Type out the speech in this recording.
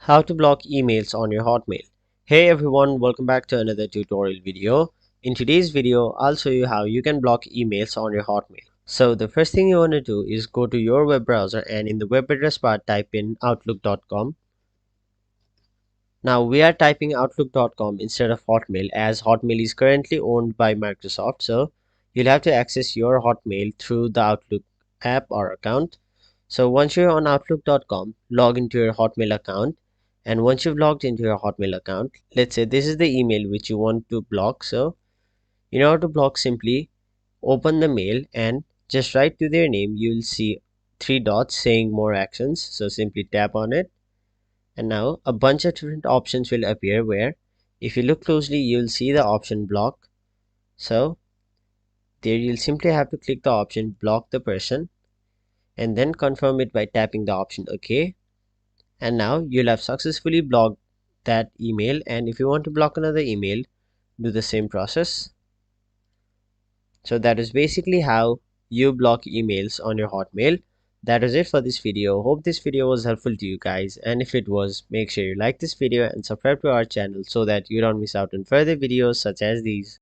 How to block emails on your Hotmail. Hey everyone, welcome back to another tutorial video. In today's video, I'll show you how you can block emails on your Hotmail. So the first thing you want to do is go to your web browser and in the web address bar type in outlook.com. Now we are typing outlook.com instead of Hotmail as Hotmail is currently owned by Microsoft. So you'll have to access your Hotmail through the Outlook app or account. So once you're on outlook.com, log into your Hotmail account. And once you've logged into your Hotmail account, let's say this is the email which you want to block. So in order to block, simply open the mail and just write to their name. You'll see three dots saying more actions. So simply tap on it. And now a bunch of different options will appear where if you look closely, you'll see the option block. So there you'll simply have to click the option block the person and then confirm it by tapping the option OK. And now you'll have successfully blocked that email, and if you want to block another email, do the same process. So that is basically how you block emails on your Hotmail. That is it for this video. Hope this video was helpful to you guys, and if it was, make sure you like this video and subscribe to our channel so that you don't miss out on further videos such as these.